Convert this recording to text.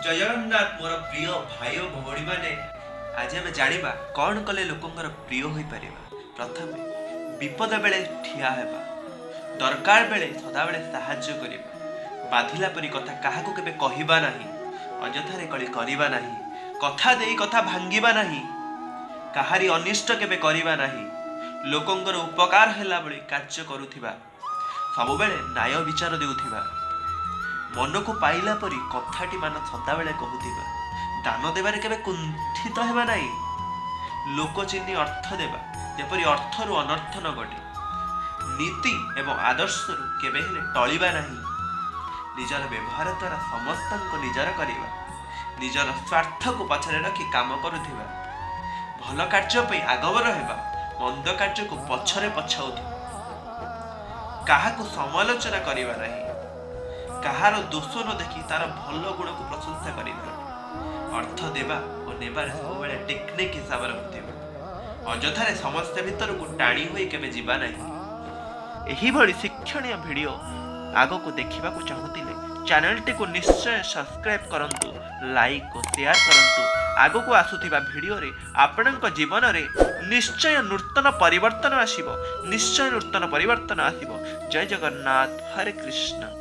जय जगन्नाथ मोर प्रिय भाई और भौणी माने आज आम जानिबा कौन कले लोकंकर प्रिय होई परिबा। प्रथमे विपद बेले ठिया हेबा, दरकार बेले सदा बेले साहाय्य करिबा, बाधिला परी कथा काहाकू केबे कहिबा नाही, अजथारे कली करिबा नाही, कथा देई कथा भांगिबा नाही, काहारी अनिष्ट केबे करिबा नाही, लोकंकर उपकार हेला बळी कार्य करुथिबा, सब बेले न्याय विचार देउथिबा, मन को पाइला परी कथाटी मान सदाबेले कहूथिबा, दान देबारे केबे कुंठित हेबा नाही, लोक चिन्ह अर्थ देबा जेपरी अर्थरु अनर्थ न घटे, नीति एवं आदर्शरु केबे हेले टळिबा नाही, निजर व्यवहार द्वारा समस्तंको निजर करिबा, निजर स्वार्थ को पछरे रखी काम करुथिबा, भल कार्य पई आगवर हेबा, मंद कार्य को पछरे पछाउथिबा, काहाकू समालोचना करिबा नाही, काहार दोष न देखी तार भल गुण को प्रशंसा करिबा, अर्थ देबा और नेबार सब बेले टेक्निक हिसाब रे होतिबा, अजथारे समस्त भीतर को टाणी होई केबे जीवा नाही। एही भली शिक्षणीय वीडियो आगो को देखिबा को चाहुतिले चैनल टी को निश्चय सब्सक्राइब करंतु, लाइक और शेयर करंतु। आगो को आसुथिबा वीडियो रे आपणक जीवन रे निश्चय नूतन परिवर्तन आसीबो, निश्चय नूतन परिवर्तन आसीबो। जय जगन्नाथ, हरे कृष्ण।